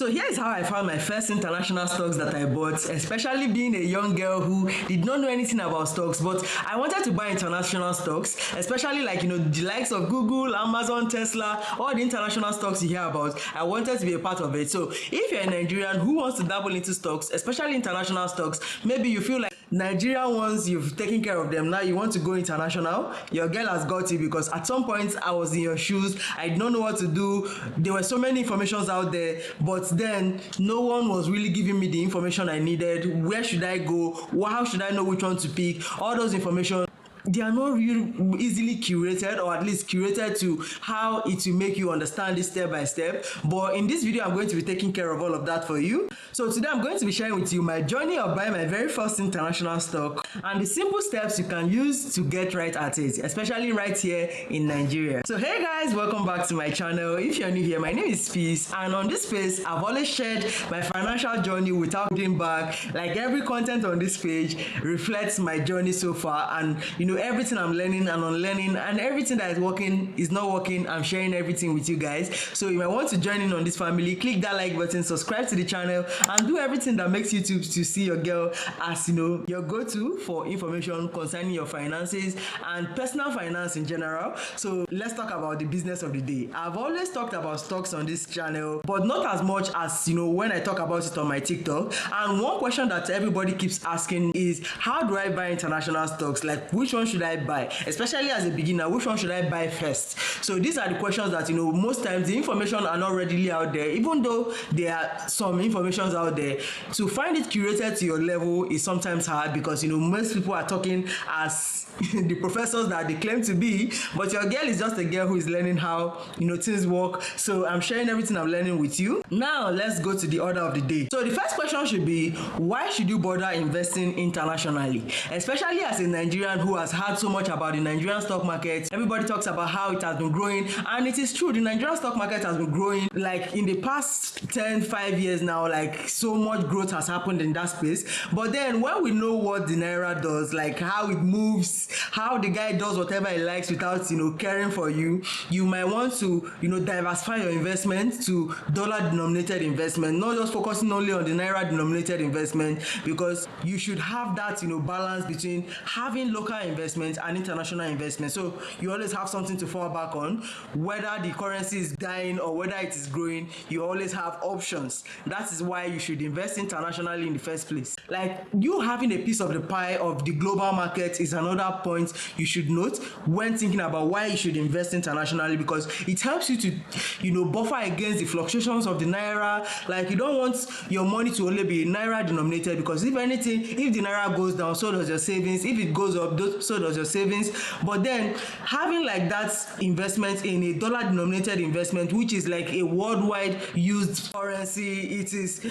So here is how I found my first international stocks that I bought, especially being a young girl who did not know anything about stocks, but I wanted to buy international stocks, especially like, the likes of Google, Amazon, Tesla, all the international stocks you hear about. I wanted to be a part of it. So if you're a Nigerian who wants to dabble into stocks, especially international stocks, maybe you feel like Nigerian ones, you've taken care of them, now you want to go international, your girl has got you, because at some point I was in your shoes, I did not know what to do. There were so many informations out there, but then no one was really giving me the information I needed. Where should I go? How should I know which one to pick? All those information, they are not really easily curated, or at least curated to how it will make you understand it step by step. But in this video, I'm going to be taking care of all of that for you. So today I'm going to be sharing with you my journey of buying my very first international stock and the simple steps you can use to get right at it, especially right here in Nigeria. So hey guys, welcome back to my channel. If you're new here, my name is Peace, and on this space I've always shared my financial journey without holding back. Like every content on this page reflects my journey so far, and everything I'm learning and unlearning, and everything that is working is not working, I'm sharing everything with you guys. So if you want to join in on this family, click that like button, subscribe to the channel, and do everything that makes YouTube to see your girl as your go-to for information concerning your finances and personal finance in general. So let's talk about the business of the day. I've always talked about stocks on this channel, but not as much as when I talk about it on my TikTok. And one question that everybody keeps asking is, how do I buy international stocks? Like, which one should I buy? Especially as a beginner, which one should I buy first? So these are the questions that most times the information are not readily out there, even though there are some informations out there. To find it curated to your level is sometimes hard, because most people are talking as the professors that they claim to be, but your girl is just a girl who is learning how things work. So I'm sharing everything I'm learning with you. Now let's go to the order of the day. So the first question should be, why should you bother investing internationally? Especially as a Nigerian who has heard so much about the Nigerian stock market. Everybody talks about how it has been growing, and it is true, the Nigerian stock market has been growing. Like in the past 5 years now, like so much growth has happened in that space. But then when we know what the Naira does, like how it moves, how the guy does whatever he likes without caring for you, you might want to diversify your investment to dollar denominated investment, not just focusing only on the Naira denominated investment, because you should have that balance between having local investment and international investment. So you always have something to fall back on. Whether the currency is dying or whether it is growing, you always have options. That is why you should invest internationally in the first place. Like, you having a piece of the pie of the global market is another point you should note when thinking about why you should invest internationally, because it helps you to buffer against the fluctuations of the Naira. Like, you don't want your money to only be Naira denominated, because if anything, if the Naira goes down, so does your savings. If it goes up, so does your savings. But then having like that investment in a dollar denominated investment, which is like a worldwide used currency, it is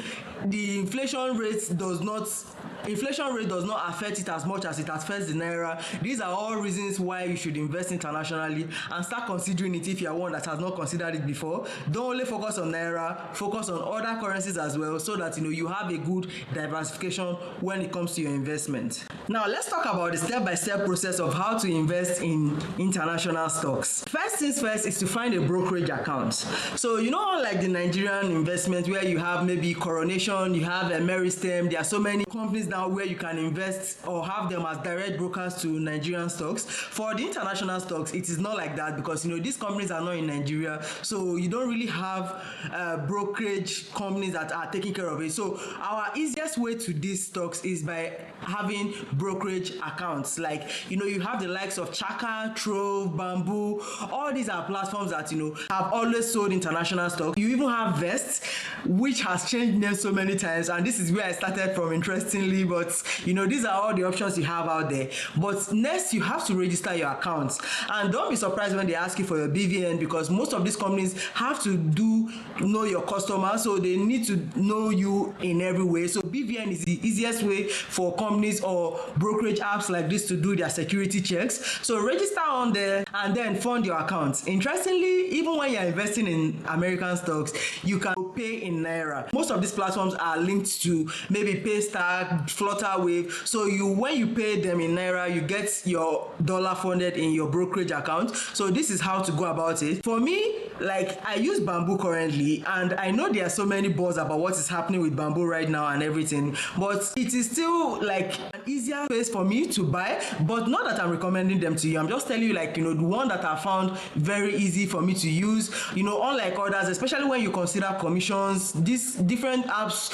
the inflation rate does not affect it as much as it affects the Naira. These are all reasons why you should invest internationally, and start considering it if you are one that has not considered it before. Don't only focus on Naira, focus on other currencies as well, so that you have a good diversification when it comes to your investment. Now let's talk about the step-by-step process of how to invest in international stocks. First things first is to find a brokerage account. So unlike the Nigerian investment where you have maybe Coronation, you have Meristem, there are so many companies now where you can invest or have them as direct brokers to Nigerian stocks. For the international stocks, it is not like that, because these companies are not in Nigeria, so you don't really have brokerage companies that are taking care of it. So our easiest way to these stocks is by having brokerage accounts. Like you have the likes of Chaka, Trove, Bamboo. All these are platforms that have always sold international stocks. You even have Vest, which has changed names so many times, and this is where I started from, interestingly. But these are all the options you have out there. But next, you have to register your accounts, and don't be surprised when they ask you for your BVN, because most of these companies have to know your customer, so they need to know you in every way. So BVN is the easiest way for companies or brokerage apps like this to do their security checks. So register on there and then fund your account. Interestingly, even when you're investing in American stocks, you can pay in naira. Most of these platforms are linked to maybe Paystack, Flutterwave. So when you pay them in naira, you get your dollar funded in your brokerage account. So this is how to go about it. For me, like, I use Bamboo currently, and I know there are so many buzz about what is happening with Bamboo right now and everything, but it is still like an easier place for me to buy. But not that I'm recommending them to you, I'm just telling you, like, the one that I found very easy for me to use, unlike others, especially when you consider commissions. These different apps,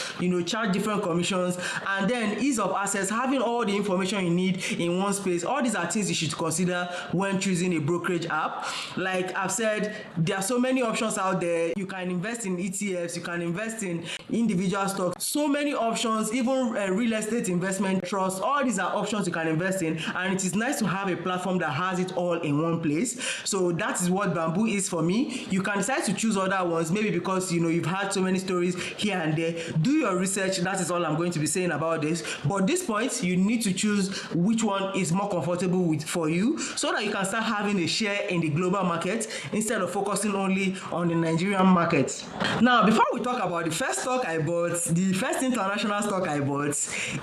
charge different commissions, and then ease of access, having all the information you need in one space. All these are things you should consider when choosing a brokerage app. Like I've said, there are so many options out there. You can invest in ETFs, you can invest in individual stocks, so many options, even real estate investment trusts. All these are options you can invest in, and it is nice to have a platform that has it all in one place. So that is what Bamboo is for me. You can decide to choose other ones, maybe because you've had so many stories here and there. Do your research. That is all I'm going to be saying about this. But at this point, you need to choose which one is more comfortable for you, so that you can start having a share in the global market instead of focusing only on the Nigerian market. Now, before we talk about the first stock I bought, the first international stock I bought,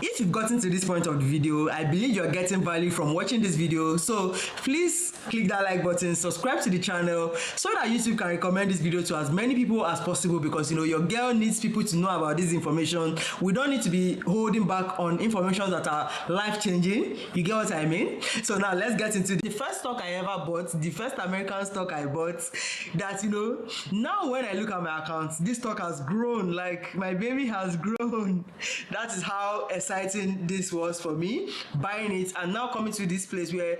if you've gotten to this point of the video, I believe you're getting value from watching this video. So please click that like button, subscribe to the channel, so that YouTube can recommend this video to as many people as possible, because your girl needs people to know about this information. We don't need to be holding back on information that are life-changing. You get what I mean? So now let's get into the first stock I ever bought, the first American stock I bought. That now when I look at my account, this stock has grown, like my baby has grown. That is how exciting this was for me, buying it and now coming to this place where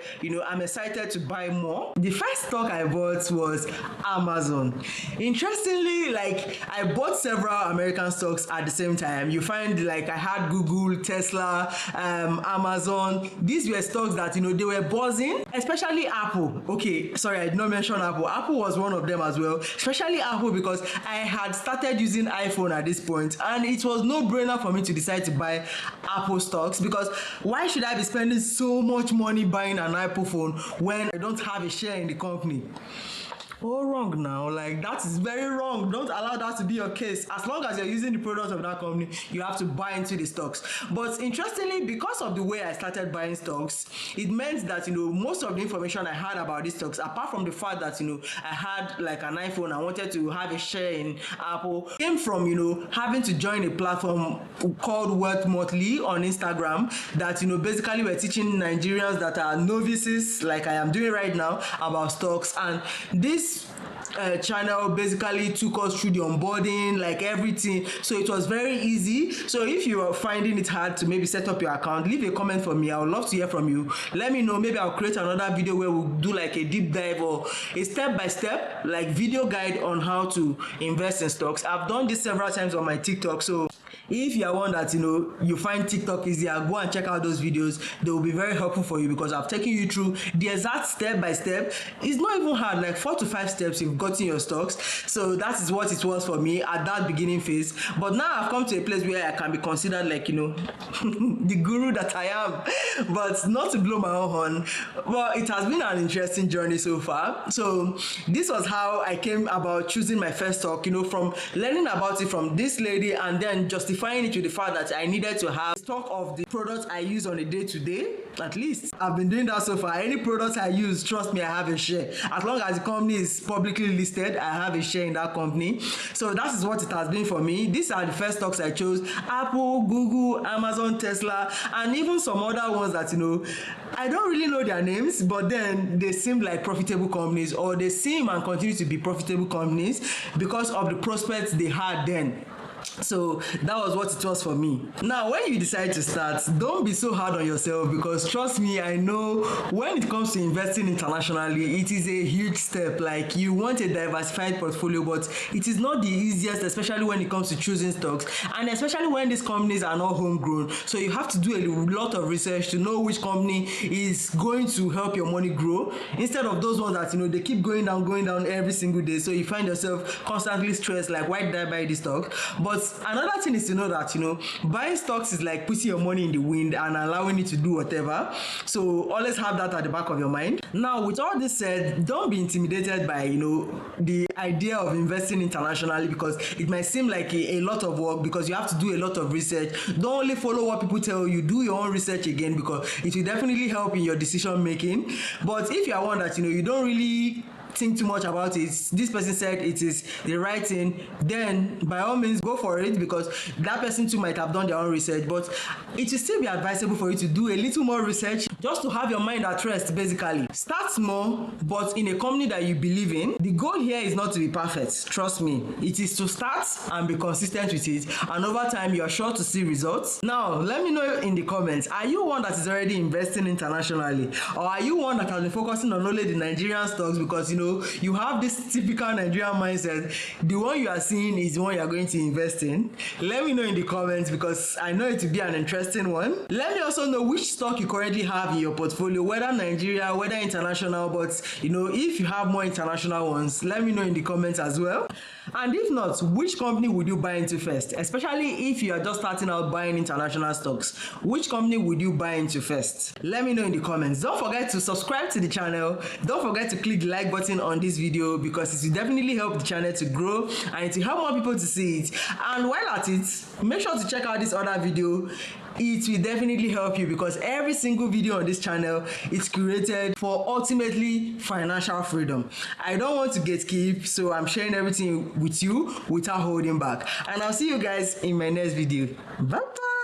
I'm excited to buy more. The first stock I bought was Amazon. Interestingly, like, I bought several American stocks at the same time. You find, like, I had Google, Tesla, Amazon. These were stocks that they were buzzing, especially Apple. Okay, sorry, I did not mention Apple. Apple was one of them as well, especially Apple, because I had started using iPhone at this point, and it was no brainer for me to decide to buy Apple stocks, because why should I be spending so much money buying an Apple phone when I don't have a share in the company? All wrong now. Like, that is very wrong. Don't allow that to be your case. As long as you're using the product of that company, you have to buy into the stocks. But interestingly, because of the way I started buying stocks, it meant that most of the information I had about these stocks, apart from the fact that I had like an iPhone, I wanted to have a share in Apple, came from having to join a platform called Wealth Monthly on Instagram, that basically we're teaching Nigerians that are novices, like I am doing right now, about stocks. And this channel basically took us through the onboarding, like everything. So it was very easy. So if you are finding it hard to maybe set up your account, leave a comment for me. I would love to hear from you. Let me know. Maybe I'll create another video where we'll do like a deep dive or a step-by-step like video guide on how to invest in stocks. I've done this several times on my TikTok. So if you are one that you find TikTok easier, go and check out those videos. They will be very helpful for you, because I've taken you through the exact step by step. It's not even hard, like 4 to 5 steps you've gotten your stocks. So that is what it was for me at that beginning phase. But now I've come to a place where I can be considered like the guru that I am. But not to blow my own horn, but it has been an interesting journey so far. So this was how I came about choosing my first stock, from learning about it from this lady, and then justifying it with the fact that I needed to have stock of the products I use on a day-to-day. At least I've been doing that so far. Any products I use, trust me, I have a share. As long as the company is publicly listed, I have a share in that company. So that is what it has been for me. These are the first stocks I chose: Apple, Google, Amazon, Tesla, and even some other ones that I don't really know their names, but then they seem like profitable companies, or they seem and continue to be profitable companies because of the prospects they had then. So that was what it was for me. Now, when you decide to start, don't be so hard on yourself, because trust me, I know when it comes to investing internationally, it is a huge step. Like, you want a diversified portfolio, but it is not the easiest, especially when it comes to choosing stocks, and especially when these companies are not homegrown. So you have to do a lot of research to know which company is going to help your money grow, instead of those ones that they keep going down every single day. So you find yourself constantly stressed, like, why did I buy this stock? But But another thing is to know that, buying stocks is like putting your money in the wind and allowing it to do whatever. So always have that at the back of your mind. Now, with all this said, don't be intimidated by, the idea of investing internationally, because it might seem like a lot of work, because you have to do a lot of research. Don't only follow what people tell you, do your own research again, because it will definitely help in your decision making. But if you are one that, you don't really think too much about it, this person said it is the right thing, then by all means go for it, because that person too might have done their own research. But it will still be advisable for you to do a little more research, just to have your mind at rest. Basically, start small, but in a company that you believe in. The goal here is not to be perfect, trust me. It is to start and be consistent with it, and over time you are sure to see results. Now let me know in the comments, are you one that is already investing internationally, or are you one that has been focusing on only the Nigerian stocks? Because you have this typical Nigerian mindset, the one you are seeing is the one you are going to invest in. Let me know in the comments, because I know it will be an interesting one. Let me also know which stock you currently have in your portfolio, whether Nigeria, whether international. But if you have more international ones, let me know in the comments as well. And if not, which company would you buy into first? Especially if you are just starting out buying international stocks, which company would you buy into first? Let me know in the comments. Don't forget to subscribe to the channel. Don't forget to click the like button on this video, because it will definitely help the channel to grow and it will help more people to see it. And while at it, make sure to check out this other video. It will definitely help you, because every single video on this channel is created for ultimately financial freedom. I don't want to gatekeep, so I'm sharing everything with you without holding back. And I'll see you guys in my next video. Bye bye.